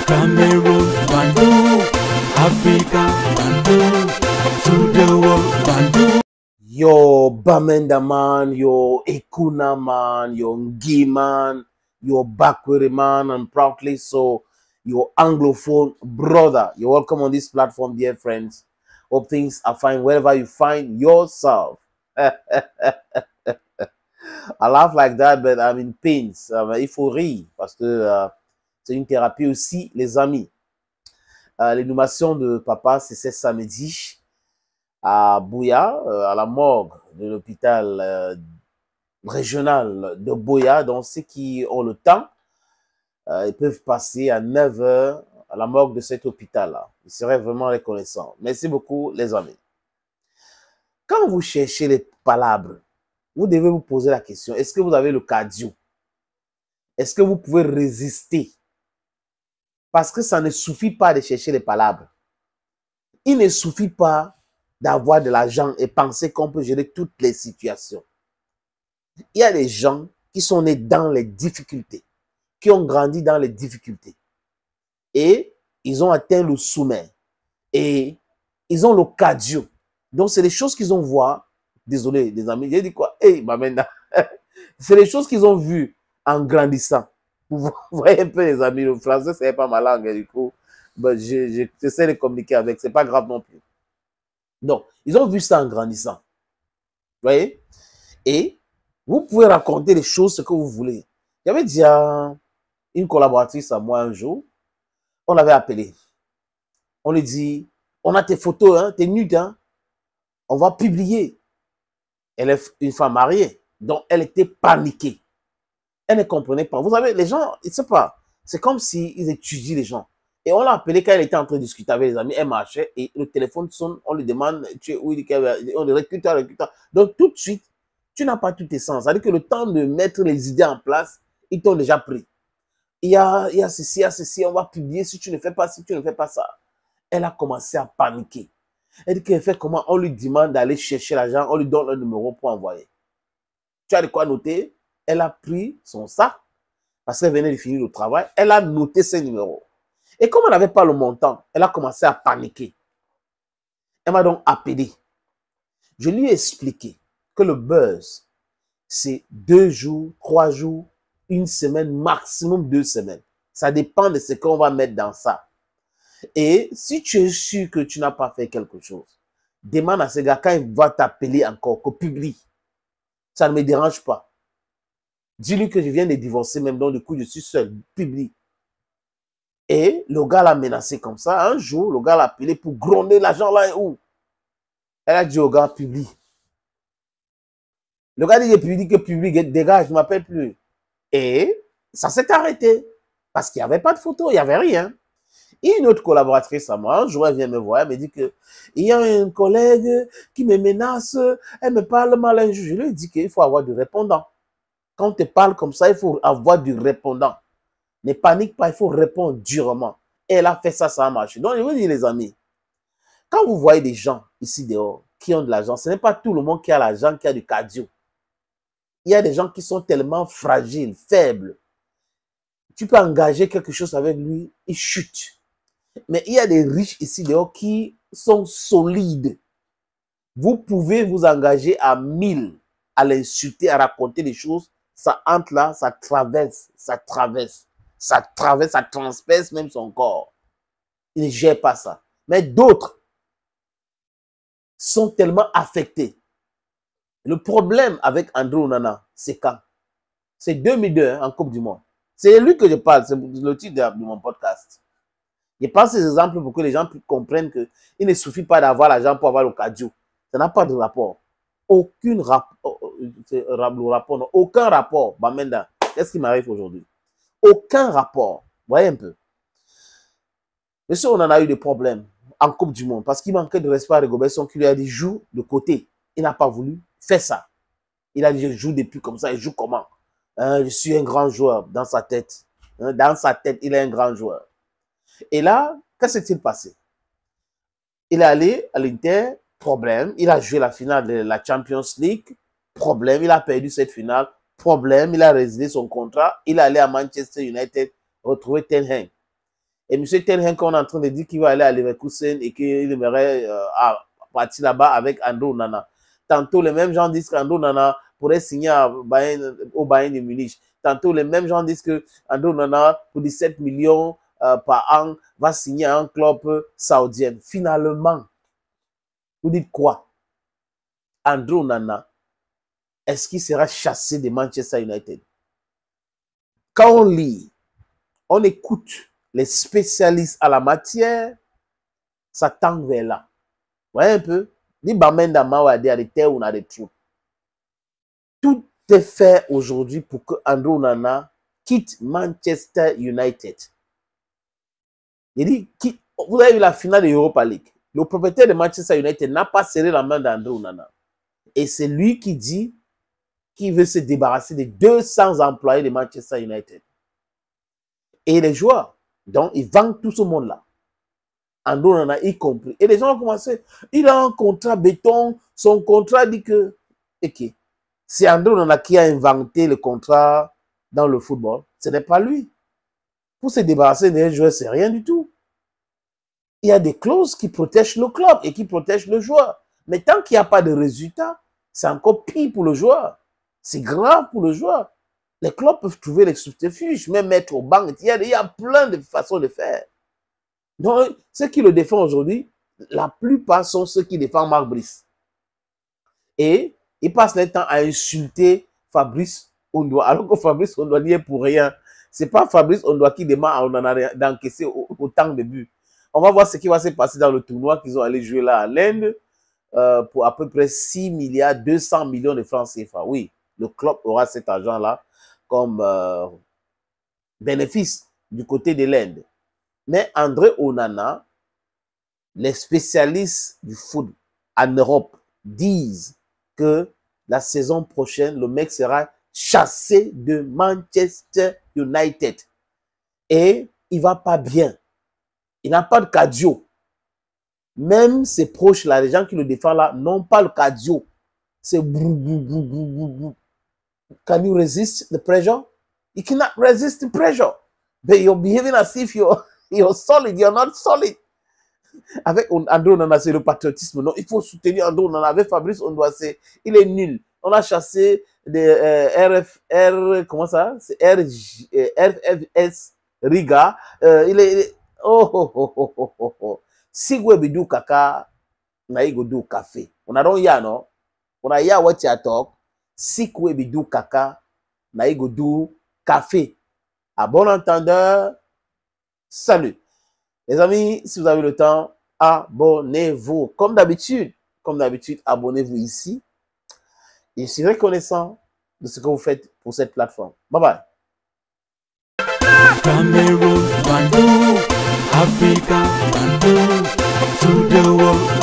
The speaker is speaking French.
Cameroon, Bandung, Africa, Bandung, to the world, Bandung. Yo Bamenda man, yo Ekuna man, yo Ngi man, yo Bakwere man, and proudly so, your Anglophone brother. You're welcome on this platform, dear friends. Hope things are fine wherever you find yourself. I laugh like that, but I'm in pains. Il faut rire parce que c'est une thérapie aussi, les amis. L'inhumation de papa, c'est ce samedi à Buea, à la morgue de l'hôpital régional de Buea. Donc, ceux qui ont le temps, ils peuvent passer à 9 h à la morgue de cet hôpital-là. Ils seraient vraiment reconnaissants. Merci beaucoup, les amis. Quand vous cherchez les palabres, vous devez vous poser la question, est-ce que vous avez le cardio? Est-ce que vous pouvez résister? Parce que ça ne suffit pas de chercher les palabres. Il ne suffit pas d'avoir de l'argent et penser qu'on peut gérer toutes les situations. Il y a des gens qui sont nés dans les difficultés, qui ont grandi dans les difficultés. Et ils ont atteint le sommet. Et ils ont le cardio. Donc, c'est les choses qu'ils ont vues. Désolé, les amis, j'ai dit quoi? Hey, Bamenda. C'est les choses qu'ils ont vues en grandissant. Vous voyez un peu, les amis, le français, c'est pas ma langue, du coup. Ben, j'essaie de communiquer avec, c'est pas grave non plus. Donc, ils ont vu ça en grandissant. Vous voyez? Et vous pouvez raconter les choses, ce que vous voulez. J'avais dit à une collaboratrice à moi un jour, on l'avait appelée. On lui dit, on a tes photos, hein, tes nudes, hein, on va publier. Elle est une femme mariée, donc elle était paniquée. Elle ne comprenait pas. Vous savez, les gens, ils ne savent pas. C'est comme s'ils étudient les gens. Et on l'a appelé quand elle était en train de discuter avec les amis. Elle marchait et le téléphone sonne. On lui demande, tu es où? On le recrute. Donc tout de suite, tu n'as pas tous tes sens. C'est-à-dire que le temps de mettre les idées en place, ils t'ont déjà pris. Il y a ceci, on va publier si tu ne fais pas ça. Elle a commencé à paniquer. Elle dit qu'elle fait comment? On lui demande d'aller chercher l'argent, on lui donne un numéro pour envoyer. Tu as de quoi noter? Elle a pris son sac, parce qu'elle venait de finir le travail, elle a noté ses numéros. Et comme elle n'avait pas le montant, elle a commencé à paniquer. Elle m'a donc appelé. Je lui ai expliqué que le buzz, c'est 2 jours, 3 jours, 1 semaine, maximum 2 semaines. Ça dépend de ce qu'on va mettre dans ça. Et si tu es sûr que tu n'as pas fait quelque chose, demande à ce gars quand il va t'appeler encore, que publie. Ça ne me dérange pas. Dis-lui que je viens de divorcer, même donc du coup je suis seul. Publie. Et le gars l'a menacé comme ça. Un jour, le gars l'a appelé pour gronder l'argent là et où. Elle a dit au gars, publie. Le gars dit que publie, dégage, je ne m'appelle plus. Et ça s'est arrêté. Parce qu'il n'y avait pas de photo, il n'y avait rien. Et une autre collaboratrice à moi, un jour, elle vient me voir, elle me dit que il y a un collègue qui me menace, elle me parle mal un jour. Je lui ai dit qu'il faut avoir du répondant. Quand on te parle comme ça, il faut avoir du répondant. Ne panique pas, il faut répondre durement. Et elle a fait ça, ça a marché. Donc, je vous dis, les amis, quand vous voyez des gens ici dehors qui ont de l'argent, ce n'est pas tout le monde qui a l'argent, qui a du cardio. Il y a des gens qui sont tellement fragiles, faibles. Tu peux engager quelque chose avec lui, il chute. Mais il y a des riches ici dehors qui sont solides. Vous pouvez vous engager à 1000, à l'insulter, à raconter des choses. Ça entre là, ça traverse, ça transperce même son corps. Il ne gère pas ça. Mais d'autres sont tellement affectés. Le problème avec André Onana, c'est quand? C'est 2002 hein, en Coupe du Monde. C'est lui que je parle, c'est le titre de mon podcast. Je passe ces exemples pour que les gens comprennent qu'il ne suffit pas d'avoir l'argent pour avoir le cardio. Ça n'a pas de rapport. Aucun rapport. Bamenda, qu'est-ce qui m'arrive aujourd'hui? Aucun rapport. Vous voyez un peu. Monsieur, on en a eu des problèmes en Coupe du Monde parce qu'il manquait de respect à Rigobert, qui lui a dit joue de côté. Il n'a pas voulu faire ça. Il a dit je joue depuis comme ça. Il joue comment? Je suis un grand joueur dans sa tête. Dans sa tête, il est un grand joueur. Et là, qu'est-ce qui s'est passé? Il est allé à l'Inter, problème. Il a joué la finale de la Champions League, problème. Il a perdu cette finale, problème. Il a résilié son contrat. Il est allé à Manchester United retrouver Ten Hag. Et M. Ten qu'on est en train de dire qu'il va aller à Leverkusen et qu'il aimerait partir là-bas avec André Onana. Tantôt, les mêmes gens disent qu'André Onana pourrait signer au Bayern de Munich. Tantôt, les mêmes gens disent que André Onana, pour 17 millions par an, va signer un club saoudien. Finalement, vous dites quoi? André Onana, est-ce qu'il sera chassé de Manchester United? Quand on lit, on écoute les spécialistes à la matière, ça tend vers là. Vous voyez un peu? Tout est fait aujourd'hui pour que André Onana quitte Manchester United. Il dit, vous avez vu la finale de l'Europa League. Le propriétaire de Manchester United n'a pas serré la main d'André Onana. Et c'est lui qui dit qu'il veut se débarrasser de 200 employés de Manchester United. Et les joueurs, donc ils vendent tout ce monde-là. André Onana y compris. Et les gens ont commencé, il a un contrat béton, son contrat dit que, ok, c'est André Onana qui a inventé le contrat dans le football, ce n'est pas lui. Pour se débarrasser des joueurs, c'est rien du tout. Il y a des clauses qui protègent le club et qui protègent le joueur. Mais tant qu'il n'y a pas de résultat, c'est encore pire pour le joueur. C'est grave pour le joueur. Les clubs peuvent trouver les subterfuges, même mettre au banc. Il y a plein de façons de faire. Donc, ceux qui le défendent aujourd'hui, la plupart sont ceux qui défendent Marc Brice. Et ils passent leur temps à insulter Fabrice Ondoa, alors que Fabrice Ondoa n'y est pour rien. Ce n'est pas Fabrice Ondoa qui demande d'encaisser autant de buts. On va voir ce qui va se passer dans le tournoi qu'ils ont allé jouer là à l'Inde pour à peu près 6 milliards 200 millions de francs CFA. Oui, le club aura cet argent-là comme bénéfice du côté de l'Inde. Mais André Onana, les spécialistes du foot en Europe disent que la saison prochaine, le mec sera chassé de Manchester United. Et il ne va pas bien. Il n'a pas de cardio. Même ses proches, là, les gens qui le défendent là, n'ont pas le cardio. C'est brou, brou, brou, brou, brou, brou. Can you resist the pressure? You cannot resist the pressure. But you're behaving as if you're solid. You're not solid. Avec André Onana, c'est le patriotisme. Non, il faut soutenir André Onana. Avec Fabrice Ondoa, il est nul. On a chassé des comment ça? C'est RFS Riga. Il est... Oh. Sigwe bidu kaka na igo du café. On a donc ya non? On a ya what ya talk. Sigwe bidu kaka na igo du café. À bon entendeur, salut. Les amis, si vous avez le temps, abonnez-vous. Comme d'habitude, abonnez-vous ici. Et je suis reconnaissant de ce que vous faites pour cette plateforme. Bye bye. Cameroon, Bandung, Africa, Bandung, to the world.